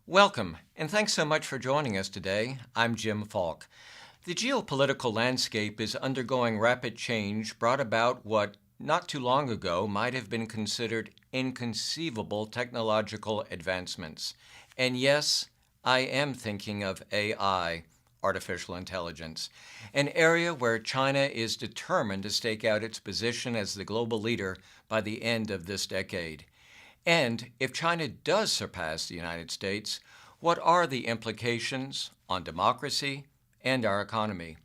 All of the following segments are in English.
Welcome, and thanks so much for joining us today. I'm Jim Falk. The geopolitical landscape is undergoing rapid change brought about what, not too long ago, might have been considered inconceivable technological advancements. And yes, I am thinking of AI, artificial intelligence, an area where China is determined to stake out its position as the global leader by the end of this decade. And if China does surpass the United States, what are the implications on democracy and our economy?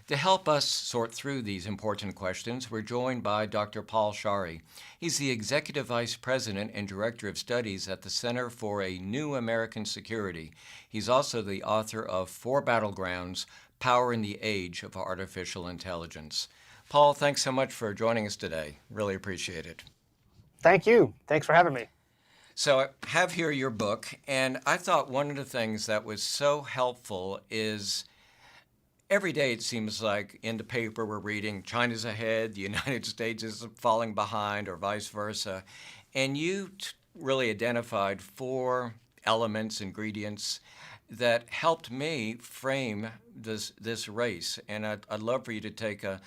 To help us sort through these important questions, we're joined by Dr. Paul Scharre. He's the Executive Vice President and Director of Studies at the Center for a New American Security. He's also the author of For Battlegrounds, Power in the Age of Artificial Intelligence. Paul, thanks so much for joining us today. Really appreciate it. Thank you. Thanks for having me. So I have here your book, and I thought one of the things that was so helpful is every day it seems like in the paper we're reading China's ahead, the United States is falling behind, or vice versa. And you really identified four elements, ingredients that helped me frame this race. And I'd love for you to take a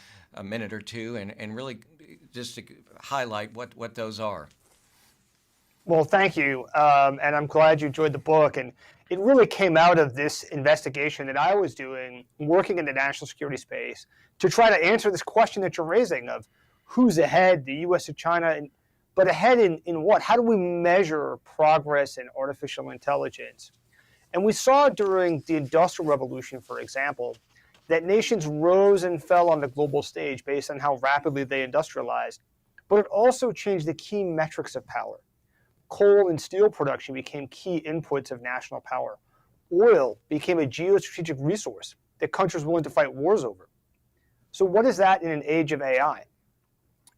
minute or two and really just to highlight what those are. Well, thank you. And I'm glad you enjoyed the book. And it really came out of this investigation that I was doing, working in the national security space, to try to answer this question that you're raising of who's ahead, the U.S. or China, but ahead in what? How do we measure progress in artificial intelligence? And we saw during the Industrial Revolution, for example, that nations rose and fell on the global stage based on how rapidly they industrialized. But it also changed the key metrics of power. Coal and steel production became key inputs of national power. Oil became a geostrategic resource that countries were willing to fight wars over. So what is that in an age of AI?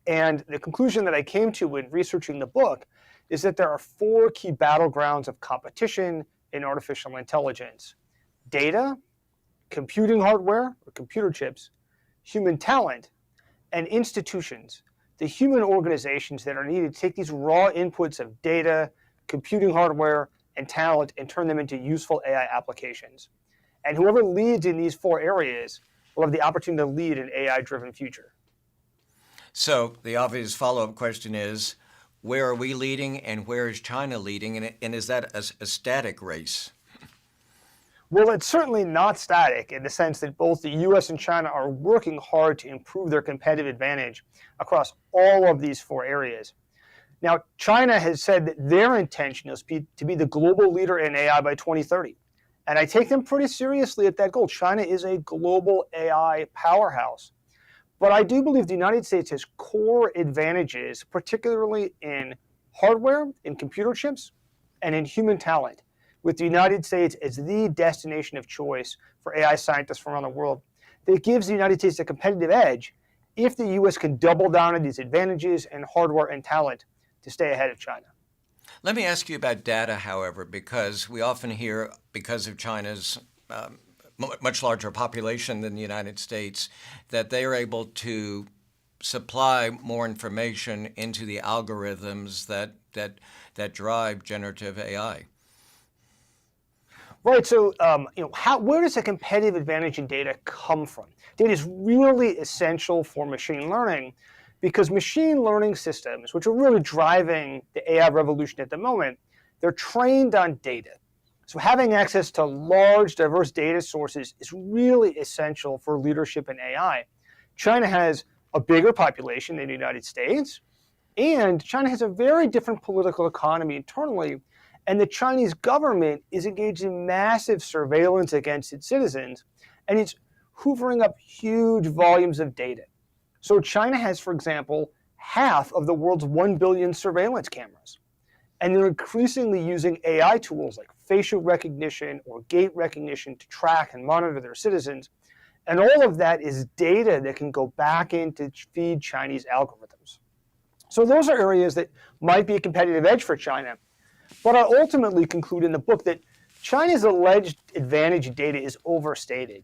And the conclusion that I came to when researching the book is that there are four key battlegrounds of competition in artificial intelligence: data, computing hardware or computer chips, human talent, and institutions, the human organizations that are needed to take these raw inputs of data, computing hardware, and talent and turn them into useful AI applications. And whoever leads in these four areas will have the opportunity to lead an AI-driven future. So the obvious follow-up question is, where are we leading and where is China leading? And is that a static race? Well, it's certainly not static in the sense that both the U.S. and China are working hard to improve their competitive advantage across all of these four areas. Now, China has said that their intention is to be the global leader in AI by 2030. And I take them pretty seriously at that goal. China is a global AI powerhouse. But I do believe the United States has core advantages, particularly in hardware, in computer chips, and in human talent, with the United States as the destination of choice for AI scientists from around the world. That gives the United States a competitive edge if the U.S. can double down on these advantages in hardware and talent to stay ahead of China. Let me ask you about data, however, because we often hear, because of China's much larger population than the United States, that they are able to supply more information into the algorithms that drive generative AI. Right. So, where does a competitive advantage in data come from? Data is really essential for machine learning because machine learning systems, which are really driving the AI revolution at the moment, they're trained on data. So having access to large, diverse data sources is really essential for leadership in AI. China has a bigger population than the United States, and China has a very different political economy internally. And the Chinese government is engaged in massive surveillance against its citizens, and it's hoovering up huge volumes of data. So China has, for example, half of the world's 1 billion surveillance cameras. And they're increasingly using AI tools like facial recognition or gait recognition to track and monitor their citizens. And all of that is data that can go back in to feed Chinese algorithms. So those are areas that might be a competitive edge for China. But I ultimately conclude in the book that China's alleged advantage in data is overstated,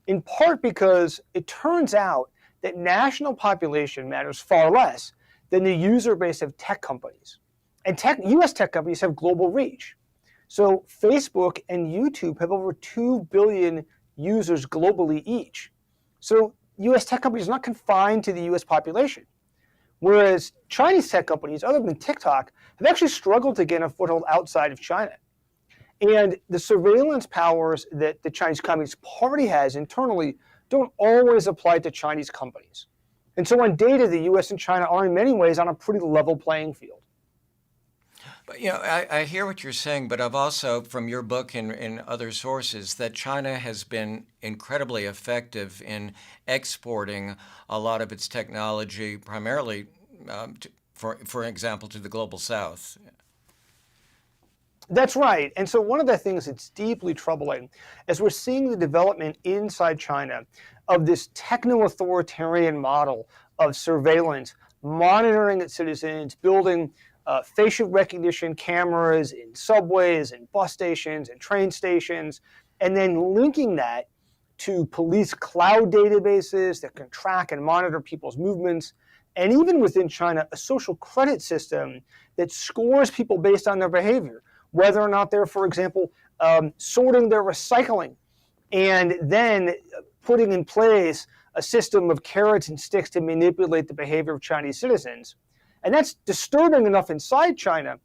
in part because it turns out that national population matters far less than the user base of tech companies. And US tech companies have global reach. So Facebook and YouTube have over 2 billion users globally each. So US tech companies are not confined to the US population. Whereas Chinese tech companies, other than TikTok, have actually struggled to gain a foothold outside of China. And the surveillance powers that the Chinese Communist Party has internally don't always apply to Chinese companies. And so on data, the US and China are in many ways on a pretty level playing field. But I hear what you're saying, but I've also, from your book and other sources, that China has been incredibly effective in exporting a lot of its technology, primarily, for example, to the global south. That's right. And so one of the things that's deeply troubling is we're seeing the development inside China of this techno-authoritarian model of surveillance, monitoring its citizens, building facial recognition cameras in subways and bus stations and train stations, and then linking that to police cloud databases that can track and monitor people's movements. And even within China, a social credit system that scores people based on their behavior, whether or not they're, for example, sorting their recycling, and then putting in place a system of carrots and sticks to manipulate the behavior of Chinese citizens. And that's disturbing enough inside China,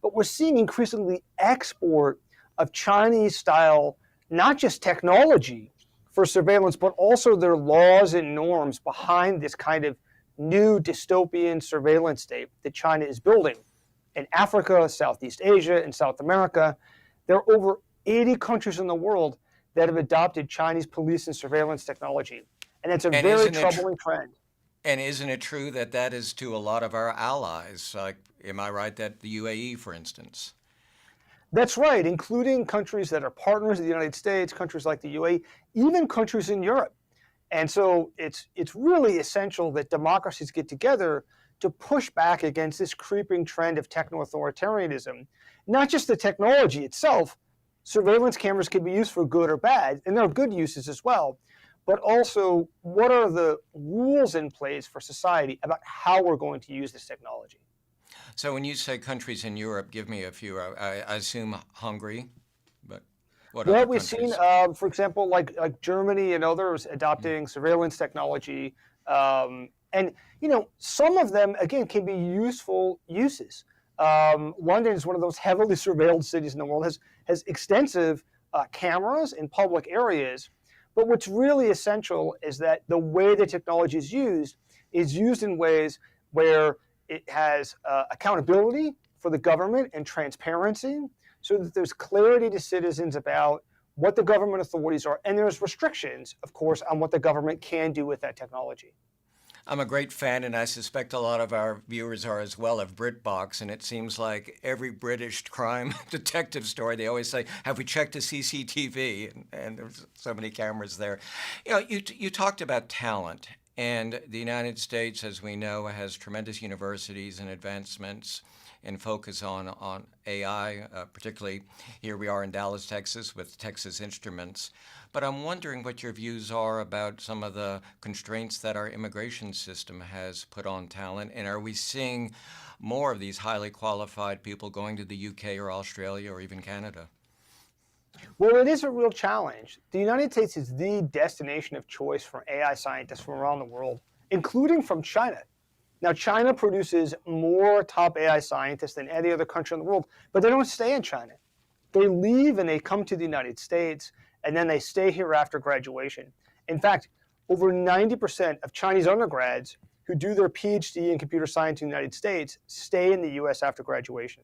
but we're seeing increasingly export of Chinese-style, not just technology for surveillance, but also their laws and norms behind this kind of new dystopian surveillance state that China is building. In Africa, Southeast Asia, and South America, there are over 80 countries in the world that have adopted Chinese police and surveillance technology. And it's a very troubling trend. And isn't it true that that is to a lot of our allies? Like, am I right that the UAE, for instance? That's right, including countries that are partners of the United States, countries like the UAE, even countries in Europe. And so it's really essential that democracies get together to push back against this creeping trend of techno-authoritarianism. Not just the technology itself, surveillance cameras can be used for good or bad, and there are good uses as well, but also what are the rules in place for society about how we're going to use this technology. So when you say countries in Europe, give me a few. I assume Hungary, but what other We've countries? seen, for example, like Germany and others adopting surveillance technology. And some of them, again, can be useful uses. London is one of those heavily surveilled cities in the world, has extensive cameras in public areas. But what's really essential is that the way the technology is used in ways where it has accountability for the government and transparency, so that there's clarity to citizens about what the government authorities are, and there's restrictions, of course, on what the government can do with that technology. I'm a great fan, and I suspect a lot of our viewers are as well, of BritBox, and it seems like every British crime detective story, they always say, have we checked the CCTV? And there's so many cameras there. You talked about talent, and the United States, as we know, has tremendous universities and advancements and focus on AI, particularly here we are in Dallas, Texas, with Texas Instruments. But I'm wondering what your views are about some of the constraints that our immigration system has put on talent, and are we seeing more of these highly qualified people going to the UK or Australia or even Canada? Well, it is a real challenge. The United States is the destination of choice for AI scientists from around the world, including from China. Now, China produces more top AI scientists than any other country in the world, but they don't stay in China. They leave and they come to the United States, and then they stay here after graduation. In fact, over 90% of Chinese undergrads who do their PhD in computer science in the United States stay in the US after graduation.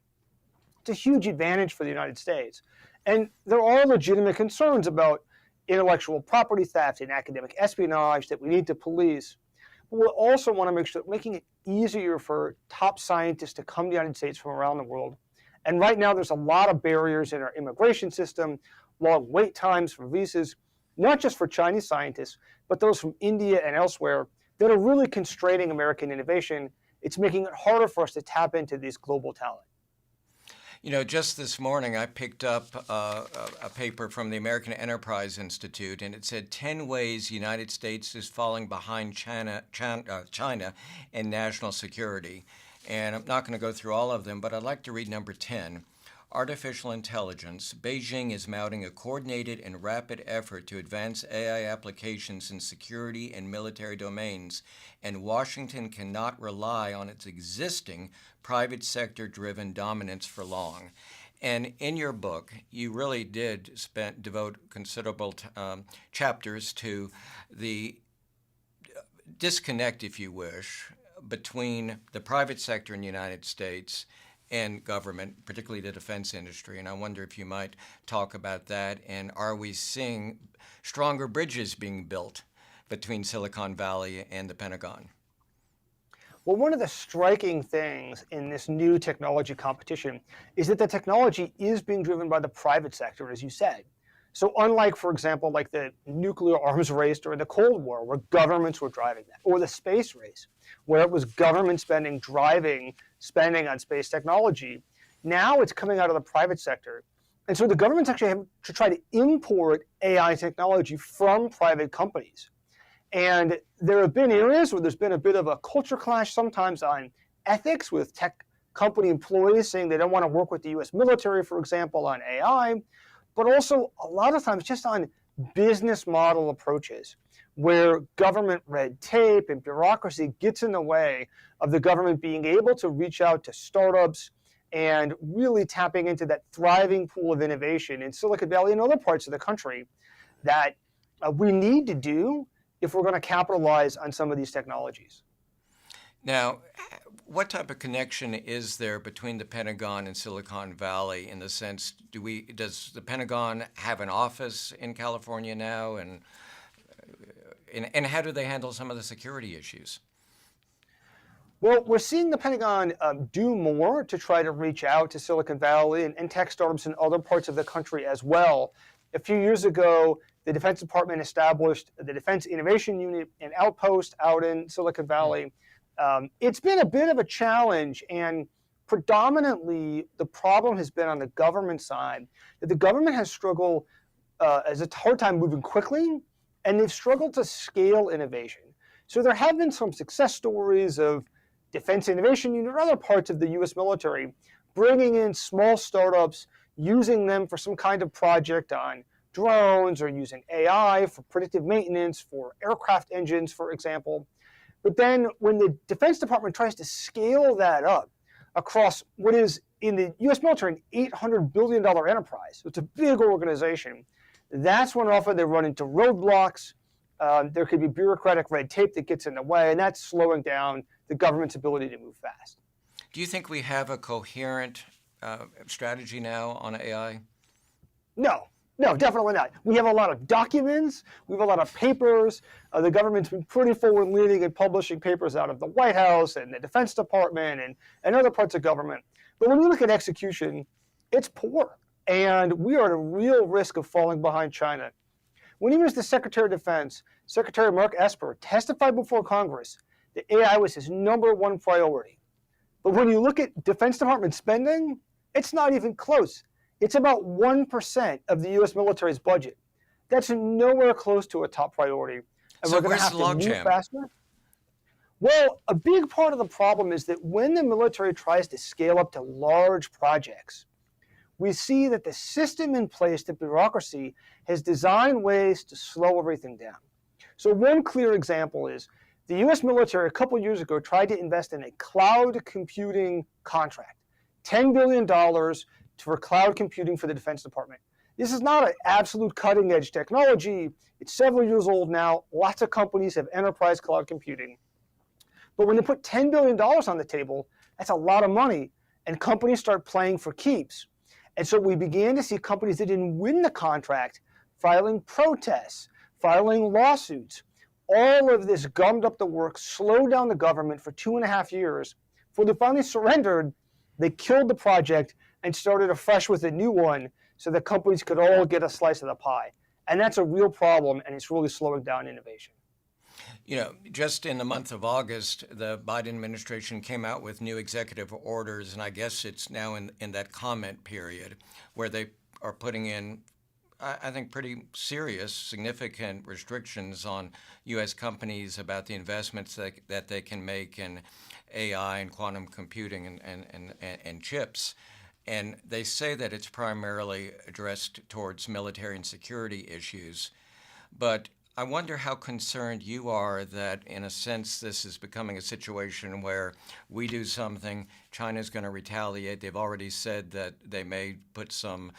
It's a huge advantage for the United States. And there are legitimate concerns about intellectual property theft and academic espionage that we need to police. But we also want to make sure that making it easier for top scientists to come to the United States from around the world. And right now, there's a lot of barriers in our immigration system, long wait times for visas, not just for Chinese scientists, but those from India and elsewhere that are really constraining American innovation. It's making it harder for us to tap into this global talent. Just this morning, I picked up a paper from the American Enterprise Institute, and it said 10 ways the United States is falling behind China in national security. And I'm not going to go through all of them, but I'd like to read number 10. artificial intelligence, Beijing is mounting a coordinated and rapid effort to advance AI applications in security and military domains, and Washington cannot rely on its existing private sector-driven dominance for long. And in your book, you really did devote considerable chapters to the disconnect, if you wish, between the private sector in the United States and government, particularly the defense industry. And I wonder if you might talk about that. And are we seeing stronger bridges being built between Silicon Valley and the Pentagon? Well, one of the striking things in this new technology competition is that the technology is being driven by the private sector, as you said. So unlike, for example, like the nuclear arms race during the Cold War, where governments were driving that, or the space race, where it was government spending driving spending on space technology, now it's coming out of the private sector. And so the government's actually having to try to import AI technology from private companies. And there have been areas where there's been a bit of a culture clash sometimes on ethics, with tech company employees saying they don't want to work with the US military, for example, on AI, but also a lot of times just on business model approaches, where government red tape and bureaucracy gets in the way of the government being able to reach out to startups and really tapping into that thriving pool of innovation in Silicon Valley and other parts of the country that we need to do if we're going to capitalize on some of these technologies. Now, what type of connection is there between the Pentagon and Silicon Valley, in the sense, does the Pentagon have an office in California now, and how do they handle some of the security issues? Well, we're seeing the Pentagon do more to try to reach out to Silicon Valley and tech startups in other parts of the country as well. A few years ago, the Defense Department established the Defense Innovation Unit, an outpost out in Silicon Valley. It's been a bit of a challenge, and predominantly the problem has been on the government side, that the government has struggled, has a hard time moving quickly, and they've struggled to scale innovation. So there have been some success stories of Defense Innovation Unit or other parts of the US military bringing in small startups, using them for some kind of project on drones, or using AI for predictive maintenance for aircraft engines, for example. But then when the Defense Department tries to scale that up across what is, in the US military, an $800 billion enterprise, so it's a big organization, that's when often they run into roadblocks. There could be bureaucratic red tape that gets in the way, and that's slowing down the government's ability to move fast. Do you think we have a coherent strategy now on AI? No, definitely not. We have a lot of documents. We have a lot of papers. The government's been pretty forward-leaning in publishing papers out of the White House and the Defense Department and other parts of government. But when you look at execution, it's poor. And we are at a real risk of falling behind China. When he was the Secretary of Defense, Secretary Mark Esper testified before Congress that AI was his #1 priority. But when you look at Defense Department spending, it's not even close. It's about 1% of the US military's budget. That's nowhere close to a top priority. And So we're going to have to move faster. Well, a big part of the problem is that when the military tries to scale up to large projects, we see that the system in place, the bureaucracy, has designed ways to slow everything down. So one clear example is the US military a couple years ago tried to invest in a cloud computing contract, $10 billion for cloud computing for the Defense Department. This is not an absolute cutting edge technology. It's several years old now. Lots of companies have enterprise cloud computing. But when they put $10 billion on the table, that's a lot of money, and companies start playing for keeps. And so we began to see companies that didn't win the contract filing protests, filing lawsuits. All of this gummed up the works, slowed down the government for 2.5 years. Before they finally surrendered, they killed the project and started afresh with a new one so that companies could all get a slice of the pie. And that's a real problem, and it's really slowing down innovation. You know, just in the month of August, the Biden administration came out with new executive orders, and I guess it's now in that comment period where they are putting in, I think, pretty serious, significant restrictions on U.S. companies about the investments that they can make in AI and quantum computing and chips. And they say that it's primarily addressed towards military and security issues. But I wonder how concerned you are that, in a sense, this is becoming a situation where we do something, China's going to retaliate. They've already said that they may put some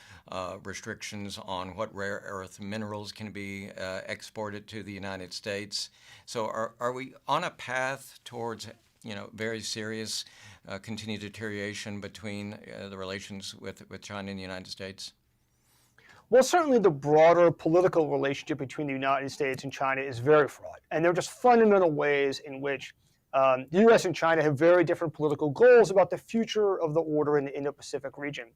restrictions on what rare earth minerals can be exported to the United States. So are we on a path towards very serious continued deterioration between the relations with China and the United States? Well, certainly the broader political relationship between the United States and China is very fraught. And there are just fundamental ways in which the US and China have very different political goals about the future of the order in the Indo-Pacific region.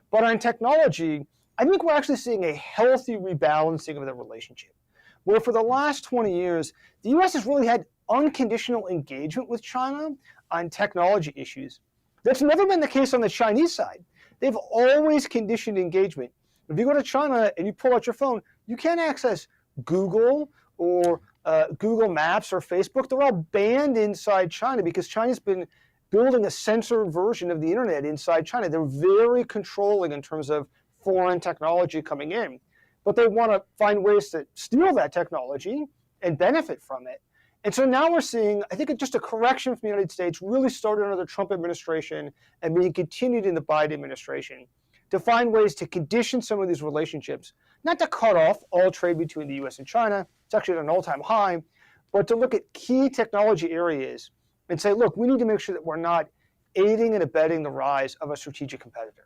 But on technology, I think we're actually seeing a healthy rebalancing of the relationship, where for the last 20 years, the US has really had unconditional engagement with China on technology issues. That's never been the case on the Chinese side. They've always conditioned engagement. If you go to China and you pull out your phone, you can't access Google or Google Maps or Facebook. They're all banned inside China because China's been building a censored version of the internet inside China. They're very controlling in terms of foreign technology coming in. But they want to find ways to steal that technology and benefit from it. And so now we're seeing, I think, just a correction from the United States really started under the Trump administration and being continued in the Biden administration, to find ways to condition some of these relationships, not to cut off all trade between the US and China, it's actually at an all-time high, but to look at key technology areas and say, look, we need to make sure that we're not aiding and abetting the rise of a strategic competitor.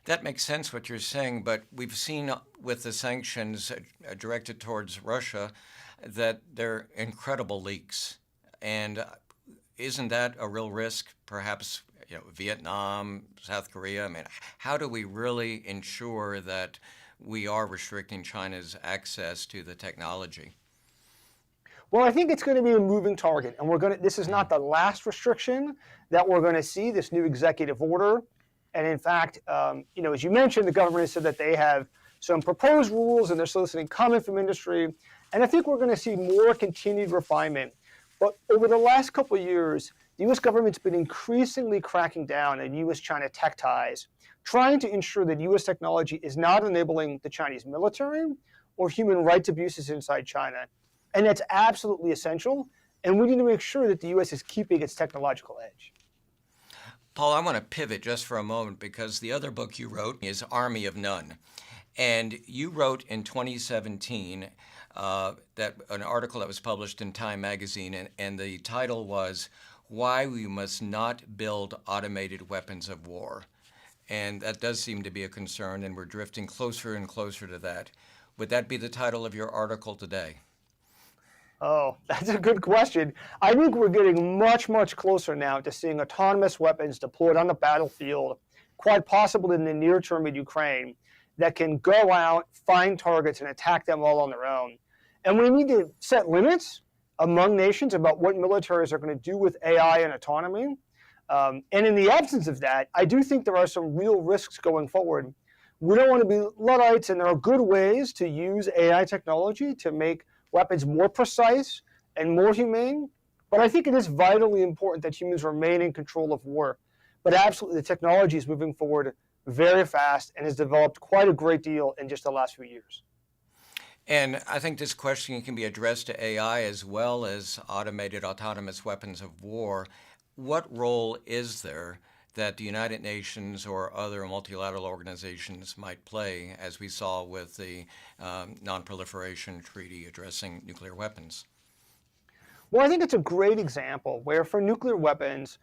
That makes sense what you're saying, but we've seen with the sanctions directed towards Russia that they're incredible leaks. And isn't that a real risk, perhaps Vietnam, South Korea? I mean, how do we really ensure that we are restricting China's access to the technology? Well, I think it's going to be a moving target, and this is not the last restriction that we're going to see, this new executive order. And in fact, as you mentioned, the government has said that they have some proposed rules and they're soliciting comment from industry. And I think we're going to see more continued refinement. But over the last couple of years, the U.S. government's been increasingly cracking down on U.S.-China tech ties, trying to ensure that U.S. technology is not enabling the Chinese military or human rights abuses inside China. And that's absolutely essential. And we need to make sure that the U.S. is keeping its technological edge. Paul, I want to pivot just for a moment because the other book you wrote is Army of None. And you wrote in 2017 that an article that was published in Time magazine, and the title was Why We Must Not Build Automated Weapons of War. And that does seem to be a concern, and we're drifting closer and closer to that. Would that be the title of your article today? Oh, that's a good question. I think we're getting much, much closer now to seeing autonomous weapons deployed on the battlefield, quite possibly in the near term in Ukraine, that can go out, find targets, and attack them all on their own. And we need to set limits among nations about what militaries are going to do with AI and autonomy. And in the absence of that, I do think there are some real risks going forward. We don't want to be Luddites, and there are good ways to use AI technology to make weapons more precise and more humane. But I think it is vitally important that humans remain in control of war. But absolutely, the technology is moving forward very fast and has developed quite a great deal in just the last few years. And I think this question can be addressed to AI as well as automated autonomous weapons of war. What role is there that the United Nations or other multilateral organizations might play, as we saw with the Non-Proliferation Treaty addressing nuclear weapons? Well, I think it's a great example where for nuclear weapons,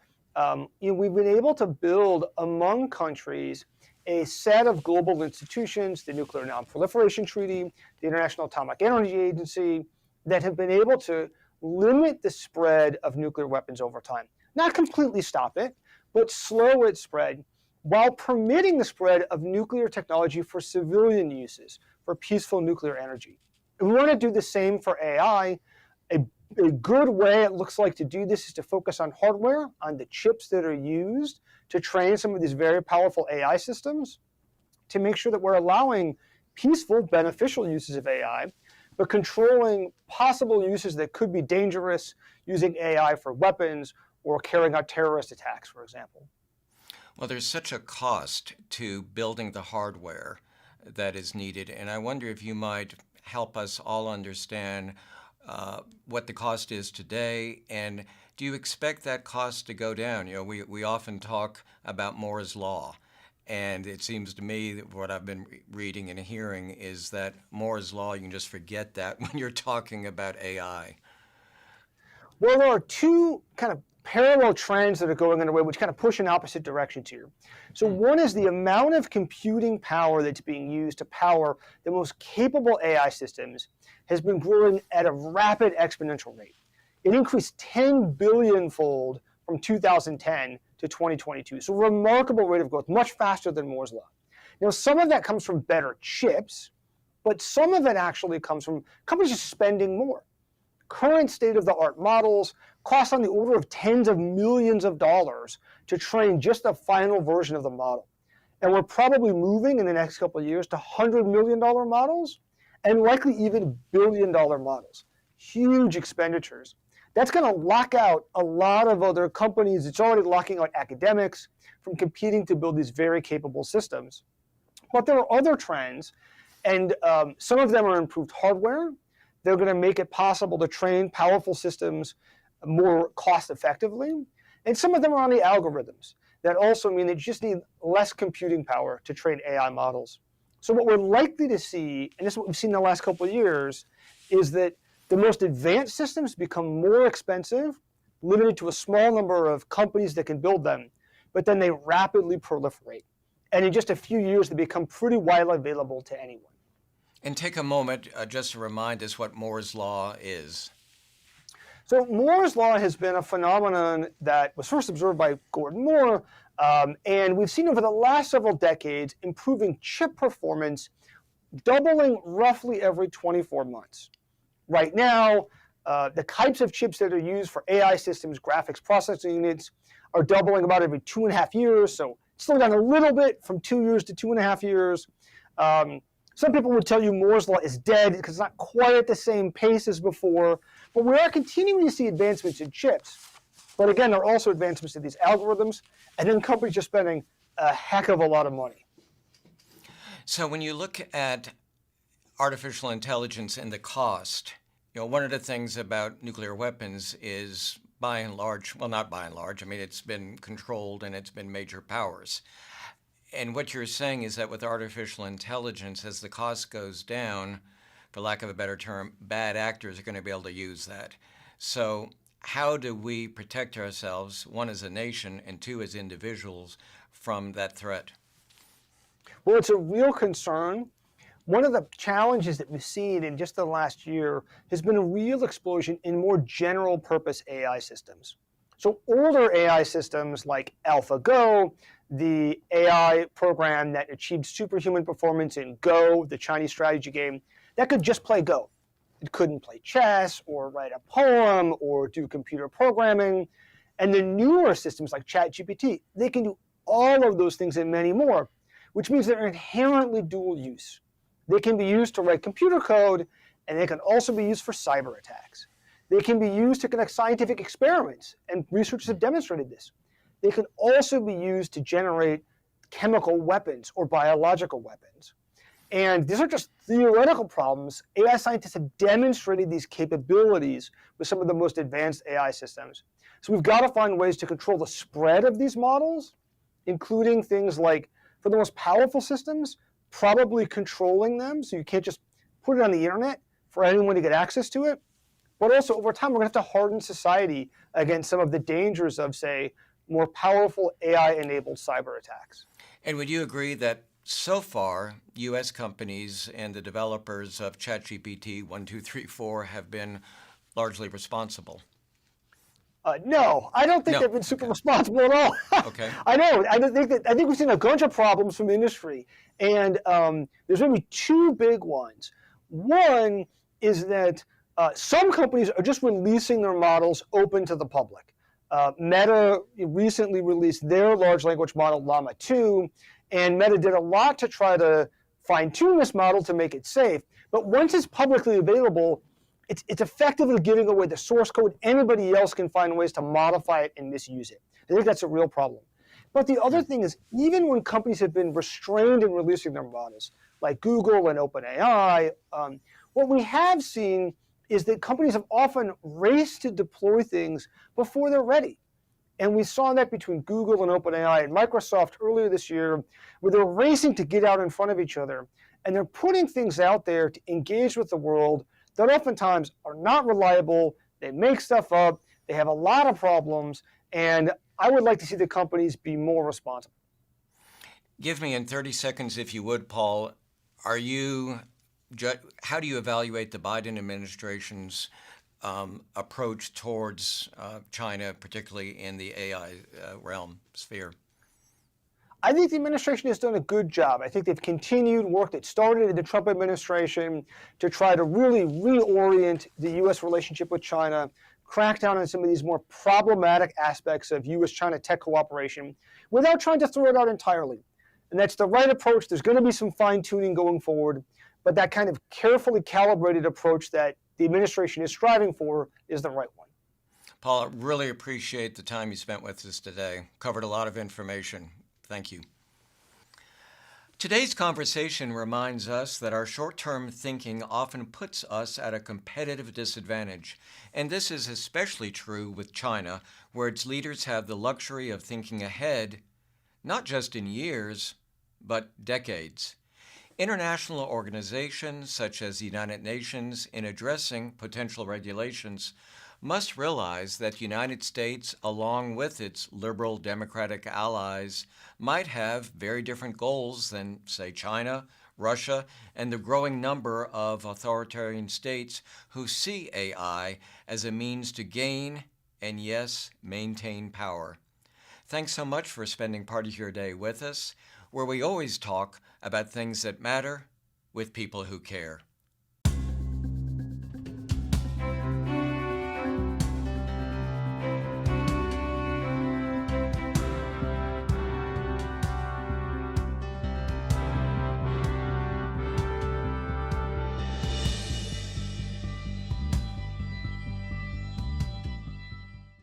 we've been able to build among countries a set of global institutions, the Nuclear Non-Proliferation Treaty, the International Atomic Energy Agency, that have been able to limit the spread of nuclear weapons over time. Not completely stop it, but slow its spread while permitting the spread of nuclear technology for civilian uses, for peaceful nuclear energy. And we want to do the same for AI. A good way, it looks like, to do this is to focus on hardware, on the chips that are used to train some of these very powerful AI systems, to make sure that we're allowing peaceful, beneficial uses of AI, but controlling possible uses that could be dangerous, using AI for weapons or carrying out terrorist attacks, for example. Well, there's such a cost to building the hardware that is needed, and I wonder if you might help us all understand what the cost is today, and do you expect that cost to go down? We often talk about Moore's Law, and it seems to me that what I've been reading and hearing is that Moore's Law, you can just forget that when you're talking about AI. Well, there are two kind of parallel trends that are going underway, which kind of push in opposite directions here. So one is the amount of computing power that's being used to power the most capable AI systems has been growing at a rapid exponential rate. It increased 10 billion-fold from 2010 to 2022. So a remarkable rate of growth, much faster than Moore's Law. Now, some of that comes from better chips, but some of it actually comes from companies just spending more. Current state-of-the-art models cost on the order of tens of millions of dollars to train just the final version of the model. And we're probably moving in the next couple of years to $100 million models and likely even billion-dollar models. Huge expenditures. That's going to lock out a lot of other companies. It's already locking out academics from competing to build these very capable systems. But there are other trends, and some of them are improved hardware. They're going to make it possible to train powerful systems more cost effectively. And some of them are on the algorithms that also mean that you just need less computing power to train AI models. So what we're likely to see, and this is what we've seen in the last couple of years, is that the most advanced systems become more expensive, limited to a small number of companies that can build them, but then they rapidly proliferate. And in just a few years, they become pretty widely available to anyone. And take a moment just to remind us what Moore's Law is. So Moore's Law has been a phenomenon that was first observed by Gordon Moore, and we've seen over the last several decades improving chip performance, doubling roughly every 24 months. Right now, the types of chips that are used for AI systems, graphics processing units, are doubling about every 2.5 years, so it's slowed down a little bit from 2 years to 2.5 years. Some people would tell you Moore's Law is dead because it's not quite at the same pace as before, but we are continuing to see advancements in chips. But again, there are also advancements in these algorithms, and then companies are spending a heck of a lot of money. So when you look at artificial intelligence and the cost, one of the things about nuclear weapons is by and large, well, not by and large, I mean, it's been controlled and it's been major powers. And what you're saying is that with artificial intelligence, as the cost goes down, for lack of a better term, bad actors are going to be able to use that. So how do we protect ourselves, one as a nation and two as individuals, from that threat? Well, it's a real concern. One of the challenges that we've seen in just the last year has been a real explosion in more general purpose AI systems. So older AI systems like AlphaGo, the AI program that achieved superhuman performance in Go, the Chinese strategy game, that could just play Go. It couldn't play chess or write a poem or do computer programming. And the newer systems like ChatGPT, they can do all of those things and many more, which means they're inherently dual use. They can be used to write computer code, and they can also be used for cyber attacks. They can be used to conduct scientific experiments, and researchers have demonstrated this. They can also be used to generate chemical weapons or biological weapons. And these are just theoretical problems. AI scientists have demonstrated these capabilities with some of the most advanced AI systems. So we've got to find ways to control the spread of these models, including things like, for the most powerful systems, probably controlling them, so you can't just put it on the internet for anyone to get access to it. But also, over time, we're going to have to harden society against some of the dangers of, say, more powerful AI-enabled cyber attacks. And would you agree that so far, U.S. companies and the developers of ChatGPT 1, 2, 3, 4 have been largely responsible? No, I don't think they've been super responsible at all. Okay. I know. I think we've seen a bunch of problems from industry, and there's maybe two big ones. One is that some companies are just releasing their models open to the public. Meta recently released their large language model, Llama 2, and Meta did a lot to try to fine-tune this model to make it safe. But once it's publicly available, it's effectively giving away the source code. Anybody else can find ways to modify it and misuse it. I think that's a real problem. But the other thing is, even when companies have been restrained in releasing their models, like Google and OpenAI, what we have seen is that companies have often raced to deploy things before they're ready. And we saw that between Google and OpenAI and Microsoft earlier this year, where they're racing to get out in front of each other. And they're putting things out there to engage with the world that oftentimes are not reliable. They make stuff up. They have a lot of problems. And I would like to see the companies be more responsible. Give me in 30 seconds, if you would, Paul, how do you evaluate the Biden administration's approach towards China, particularly in the AI realm sphere? I think the administration has done a good job. I think they've continued work that started in the Trump administration to try to really reorient the U.S. relationship with China, crack down on some of these more problematic aspects of U.S.-China tech cooperation without trying to throw it out entirely. And that's the right approach. There's going to be some fine-tuning going forward, but that kind of carefully calibrated approach that the administration is striving for is the right one. Paul, I really appreciate the time you spent with us today. Covered a lot of information. Thank you. Today's conversation reminds us that our short-term thinking often puts us at a competitive disadvantage, and this is especially true with China, where its leaders have the luxury of thinking ahead, not just in years, but decades. International organizations such as the United Nations, in addressing potential regulations, must realize that the United States, along with its liberal democratic allies, might have very different goals than, say, China, Russia, and the growing number of authoritarian states who see AI as a means to gain and, yes, maintain power. Thanks so much for spending part of your day with us, where we always talk about things that matter with people who care.